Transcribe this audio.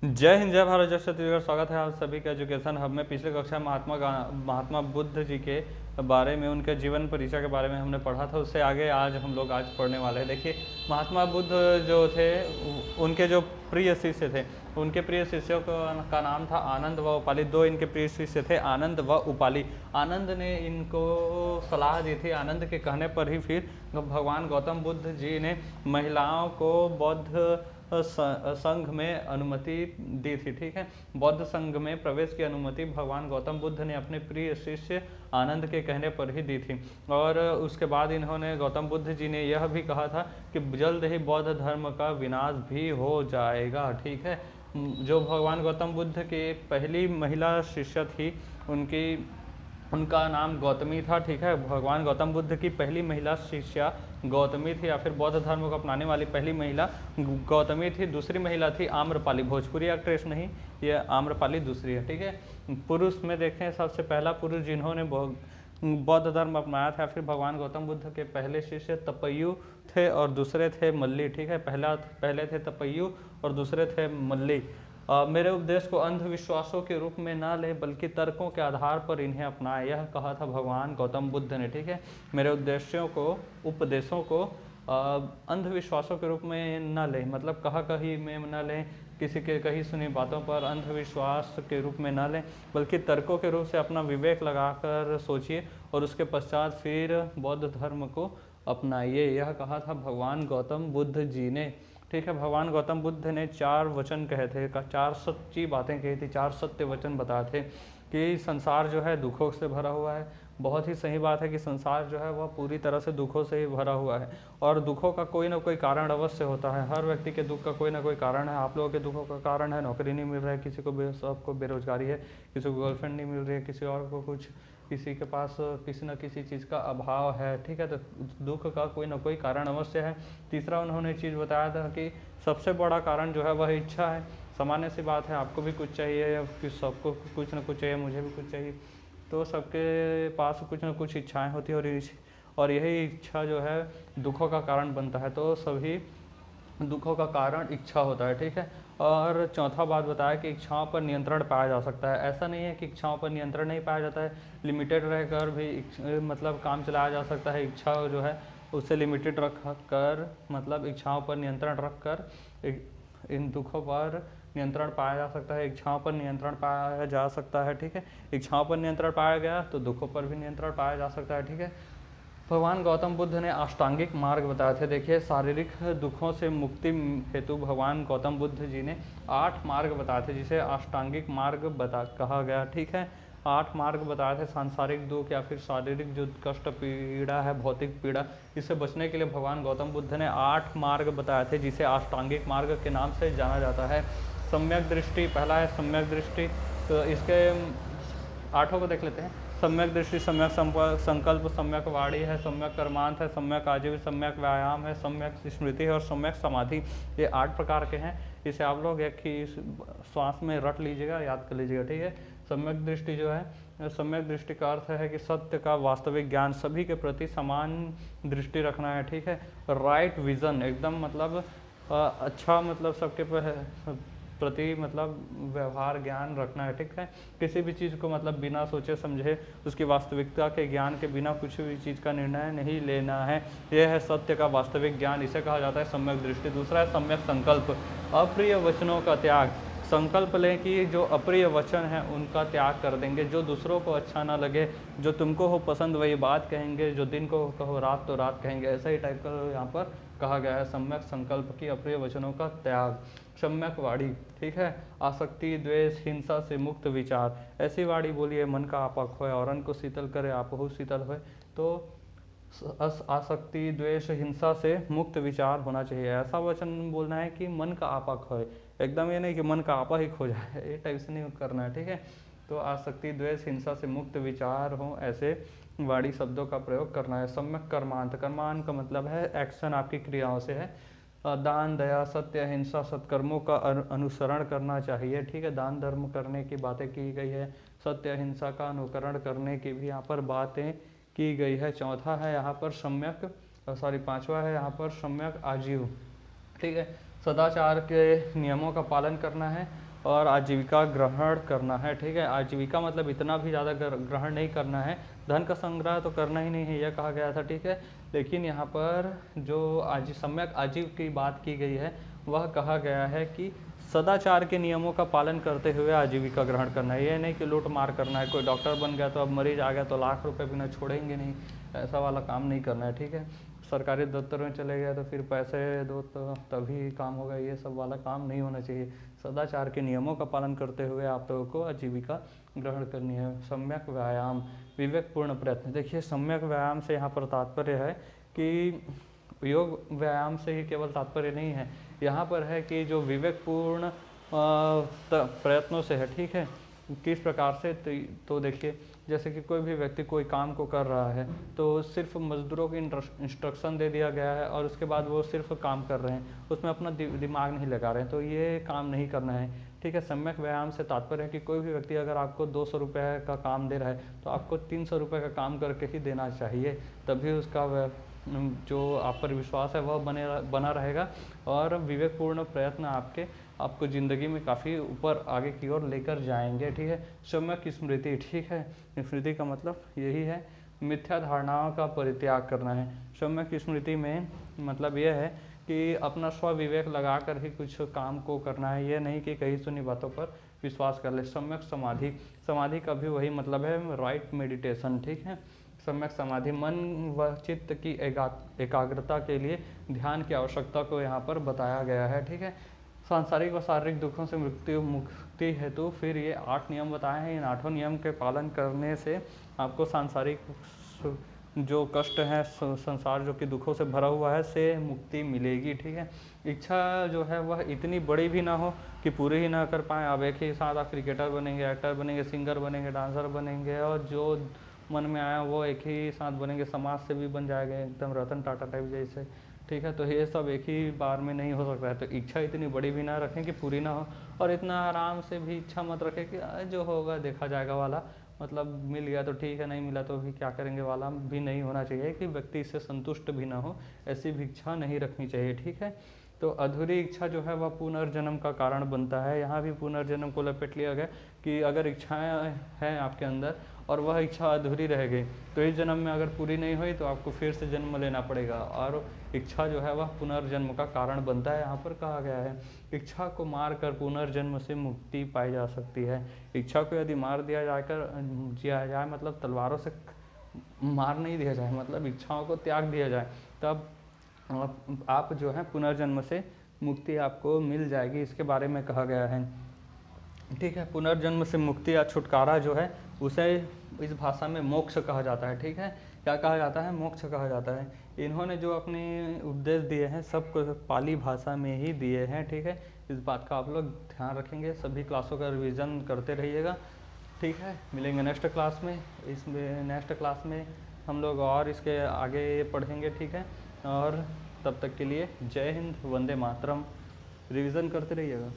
जय हिंद, जय भारत, जय छत्तीसगढ़। स्वागत है आप सभी का एजुकेशन हब में। पिछले कक्षा में महात्मा बुद्ध जी के बारे में, उनके जीवन परिचय के बारे में हमने पढ़ा था। उससे आगे आज पढ़ने वाले हैं। देखिए, महात्मा बुद्ध जो थे, उनके जो प्रिय शिष्य थे, उनके प्रिय शिष्यों का नाम था आनंद व उपाली। दो इनके प्रिय शिष्य थे, आनंद व उपाली। आनंद ने इनको सलाह दी थी। आनंद के कहने पर ही फिर भगवान गौतम बुद्ध जी ने महिलाओं को बौद्ध संघ में अनुमति दी थी। ठीक है, बौद्ध संघ में प्रवेश की अनुमति भगवान गौतम बुद्ध ने अपने प्रिय शिष्य आनंद के कहने पर ही दी थी। और उसके बाद इन्होंने, गौतम बुद्ध जी ने यह भी कहा था कि जल्द ही बौद्ध धर्म का विनाश भी हो जाएगा। ठीक है, जो भगवान गौतम बुद्ध की पहली महिला शिष्य थी, उनका नाम गौतमी था। ठीक है, भगवान गौतम बुद्ध की पहली महिला शिष्या गौतमी थी, या फिर बौद्ध धर्म को अपनाने वाली पहली महिला गौतमी थी। दूसरी महिला थी आम्रपाली। भोजपुरी एक्ट्रेस नहीं, ये आम्रपाली दूसरी है। ठीक है, पुरुष में देखें, सबसे पहला पुरुष जिन्होंने बौद्ध धर्म अपनाया था फिर भगवान गौतम बुद्ध के पहले शिष्य तपय्यु थे और दूसरे थे मल्ली। ठीक है, पहले थे तपय्यु और दूसरे थे मल्ली। मेरे उपदेश को अंधविश्वासों के रूप में न ले, बल्कि तर्कों के आधार पर इन्हें अपनाएं, यह कहा था भगवान गौतम बुद्ध ने। ठीक है, मेरे उपदेशों को अंधविश्वासों के रूप में न लें, मतलब कहीं में न लें, किसी के कही सुनी बातों पर अंधविश्वास के रूप में न लें, बल्कि तर्कों के रूप से अपना विवेक लगाकर सोचिए और उसके पश्चात फिर बौद्ध धर्म को अपनाइए, यह कहा था भगवान गौतम बुद्ध जी ने। ठीक है, भगवान गौतम बुद्ध ने 4 वचन कहे थे, 4 सच्ची बातें कही थी, 4 सत्य वचन बताए थे कि संसार जो है दुखों से भरा हुआ है। बहुत ही सही बात है कि संसार जो है वह पूरी तरह से दुखों से ही भरा हुआ है, और दुखों का कोई ना कोई कारण अवश्य होता है। हर व्यक्ति के दुख का कोई ना कोई कारण है। आप लोगों के दुखों का कारण है नौकरी नहीं मिल रहा है, किसी को सबको बेरोजगारी है, किसी को गर्लफ्रेंड नहीं मिल रही है, किसी और को कुछ, किसी के पास किसी न किसी चीज़ का अभाव है। ठीक है, तो दुख का कोई ना कोई कारण अवश्य है। तीसरा उन्होंने चीज़ बताया था कि सबसे बड़ा कारण जो है वह इच्छा है। सामान्य सी बात है, आपको भी कुछ चाहिए या फिर सबको कुछ ना कुछ चाहिए, मुझे भी कुछ चाहिए, तो सबके पास कुछ ना कुछ इच्छाएं होती है, और यही इच्छा जो है दुखों का कारण बनता है। तो सभी दुखों का कारण इच्छा होता है। ठीक है, और चौथा बात बताया कि इच्छाओं पर नियंत्रण पाया जा सकता है। ऐसा नहीं है कि इच्छाओं पर नियंत्रण नहीं पाया जाता है, लिमिटेड रहकर भी मतलब काम चलाया जा सकता है। इच्छा जो है उससे लिमिटेड रख कर, मतलब इच्छाओं पर नियंत्रण रख कर इन दुखों पर नियंत्रण पाया जा सकता है, इच्छाओं पर नियंत्रण पाया जा सकता है। ठीक है, इच्छाओं पर नियंत्रण पाया गया तो दुखों पर भी नियंत्रण पाया जा सकता है। ठीक है, भगवान गौतम बुद्ध ने अष्टांगिक मार्ग बताए थे। देखिए, शारीरिक दुखों से मुक्ति हेतु भगवान गौतम बुद्ध जी ने 8 मार्ग बताए थे, जिसे अष्टांगिक मार्ग कहा गया। ठीक है, 8 मार्ग बताए थे। सांसारिक दुख या फिर शारीरिक जो कष्ट पीड़ा है, भौतिक पीड़ा, इससे बचने के लिए भगवान गौतम बुद्ध ने 8 मार्ग बताए थे, जिसे अष्टांगिक मार्ग के नाम से जाना जाता है। सम्यक दृष्टि, पहला है सम्यक दृष्टि। तो इसके 8 को देख लेते हैं। सम्यक दृष्टि, सम्यक संकल्प, सम्यक वाणी है, सम्यक कर्मांत है, सम्यक आजीव, सम्यक व्यायाम है, सम्यक स्मृति है और सम्यक समाधि। ये 8 प्रकार के हैं। इसे आप लोग एक ही श्वास में रट लीजिएगा, याद कर लीजिएगा। ठीक है, सम्यक दृष्टि जो है, सम्यक दृष्टि का अर्थ है कि सत्य का वास्तविक ज्ञान, सभी के प्रति समान दृष्टि रखना है। ठीक है, राइट विजन, एकदम मतलब अच्छा, मतलब सबके प्रति मतलब व्यवहार ज्ञान रखना है। ठीक है, किसी भी चीज़ को मतलब बिना सोचे समझे, उसकी वास्तविकता के ज्ञान के बिना कुछ भी चीज़ का निर्णय नहीं लेना है। यह है सत्य का वास्तविक ज्ञान, इसे कहा जाता है सम्यक दृष्टि। दूसरा है सम्यक संकल्प, अप्रिय वचनों का त्याग। संकल्प लें कि जो अप्रिय वचन है उनका त्याग कर देंगे, जो दूसरों को अच्छा ना लगे, जो तुमको हो पसंद वही बात कहेंगे, जो दिन को कहो रात तो रात कहेंगे, ऐसा ही टाइप का यहाँ पर कहा गया है। सम्यक संकल्प की अप्रिय वचनों का त्याग। सम्यक वाणी, ठीक है, आसक्ति, द्वेष, हिंसा से मुक्त विचार। ऐसी वाणी बोलिए मन का आपा खोए, औरन को शीतल करे आपहु शीतल होए। तो आसक्ति, द्वेष, हिंसा से मुक्त विचार होना चाहिए। ऐसा वचन बोलना है कि मन का आपा खोए, एकदम ये नहीं कि मन का आपा ही खो जाए, ये टाइप से नहीं करना है। ठीक है, तो आसक्ति, द्वेष, हिंसा से मुक्त विचार हो, ऐसे वाणी शब्दों का प्रयोग करना है। सम्यक कर्मांत, कर्मांत का मतलब है एक्शन, आपकी क्रियाओं से है। दान, दया, सत्य, अहिंसा, सत्कर्मों का अनुसरण करना चाहिए। ठीक है, दान धर्म करने की बातें की गई है, सत्य अहिंसा का अनुकरण करने की भी यहाँ पर बातें की गई है। चौथा है यहाँ पर सम्यक, पांचवा है यहाँ पर सम्यक आजीव। ठीक है, सदाचार के नियमों का पालन करना है और आजीविका ग्रहण करना है। ठीक है, आजीविका मतलब इतना भी ज़्यादा ग्रहण नहीं करना है, धन का संग्रह तो करना ही नहीं है, यह कहा गया था। ठीक है, लेकिन यहाँ पर जो सम्यक आजीव की बात की गई है वह कहा गया है कि सदाचार के नियमों का पालन करते हुए आजीविका ग्रहण करना है। ये नहीं कि लूट मार करना है, कोई डॉक्टर बन गया तो अब मरीज आ गया तो लाख रुपए बिना छोड़ेंगे नहीं, ऐसा वाला काम नहीं करना है। ठीक है, सरकारी दफ्तर में चले गए तो फिर पैसे दो तो तभी काम होगा, ये सब वाला काम नहीं होना चाहिए। सदाचार के नियमों का पालन करते हुए आप लोगों को आजीविका ग्रहण करनी है। सम्यक व्यायाम, विवेकपूर्ण प्रयत्न। देखिए, सम्यक व्यायाम से यहाँ पर तात्पर्य है कि योग व्यायाम से ही केवल तात्पर्य नहीं है, यहाँ पर है कि जो विवेकपूर्ण प्रयत्नों से है। ठीक है, किस प्रकार से, तो देखिए जैसे कि कोई भी व्यक्ति कोई काम को कर रहा है तो सिर्फ मजदूरों को इंस्ट्रक्शन दे दिया गया है और उसके बाद वो सिर्फ काम कर रहे हैं, उसमें अपना दिमाग नहीं लगा रहे हैं, तो ये काम नहीं करना है। ठीक है, सम्यक व्यायाम से तात्पर्य है कि कोई भी व्यक्ति अगर आपको 200 रुपये का काम दे रहा है तो आपको 300 रुपये का काम करके ही देना चाहिए, तभी उसका जो आप पर विश्वास है वह बना रहेगा और विवेकपूर्ण प्रयत्न आपको ज़िंदगी में काफ़ी ऊपर आगे की ओर लेकर जाएंगे। ठीक है, सम्यक स्मृति। ठीक है, स्मृति का मतलब यही है, मिथ्या धारणाओं का परित्याग करना है। सम्यक स्मृति में मतलब यह है कि अपना स्वविवेक लगा कर ही कुछ काम को करना है, ये नहीं कि कहीं सुनी बातों पर विश्वास कर ले। सम्यक समाधि, समाधि का भी वही मतलब है, राइट मेडिटेशन। ठीक है, सम्यक समाधि, मन व चित्त की एकाग्रता के लिए ध्यान की आवश्यकता को यहाँ पर बताया गया है। ठीक है, सांसारिक व शारीरिक दुखों से मुक्ति हेतु फिर ये 8 नियम बताए हैं। इन 8 नियम के पालन करने से आपको सांसारिक जो कष्ट है, संसार जो कि दुखों से भरा हुआ है, से मुक्ति मिलेगी। ठीक है, इच्छा जो है वह इतनी बड़ी भी ना हो कि पूरी ही ना कर पाएँ। अब एक ही साथ आप क्रिकेटर बनेंगे, एक्टर बनेंगे, सिंगर बनेंगे, डांसर बनेंगे और जो मन में आया वो एक ही साथ बनेंगे, समाज से भी बन जाएगा एकदम रतन टाटा टाइप जैसे। ठीक है, तो ये सब एक ही बार में नहीं हो सकता है, तो इच्छा इतनी बड़ी भी ना रखें कि पूरी ना हो, और इतना आराम से भी इच्छा मत रखें कि जो होगा देखा जाएगा वाला, मतलब मिल गया तो ठीक है, नहीं मिला तो भी क्या करेंगे वाला भी नहीं होना चाहिए कि व्यक्ति इससे संतुष्ट भी ना हो, ऐसी भी इच्छा नहीं रखनी चाहिए। ठीक है, तो अधूरी इच्छा जो है वह पुनर्जन्म का कारण बनता है। यहाँ भी पुनर्जन्म को लपेट लिया गया कि अगर इच्छाएं हैं आपके अंदर और वह इच्छा अधूरी रह गई तो इस जन्म में अगर पूरी नहीं हुई तो आपको फिर से जन्म लेना पड़ेगा, और इच्छा जो है वह पुनर्जन्म का कारण बनता है। यहाँ पर कहा गया है इच्छा को मार कर पुनर्जन्म से मुक्ति पाई जा सकती है। इच्छा को यदि मार दिया जाए मतलब तलवारों से मार नहीं दिया जाए, मतलब इच्छाओं को त्याग दिया जाए, तब आप जो है पुनर्जन्म से मुक्ति आपको मिल जाएगी, इसके बारे में कहा गया है। ठीक है, पुनर्जन्म से मुक्ति या छुटकारा जो है उसे इस भाषा में मोक्ष कहा जाता है। ठीक है, क्या कहा जाता है? मोक्ष कहा जाता है। इन्होंने जो अपने उपदेश दिए हैं सब कुछ पाली भाषा में ही दिए हैं। ठीक है, इस बात का आप लोग ध्यान रखेंगे, सभी क्लासों का रिवीजन करते रहिएगा। ठीक है, मिलेंगे नेक्स्ट क्लास में। इसमें नेक्स्ट क्लास में हम लोग और इसके आगे पढ़ेंगे। ठीक है, और तब तक के लिए जय हिंद, वंदे मातरम। रिवीजन करते रहिएगा।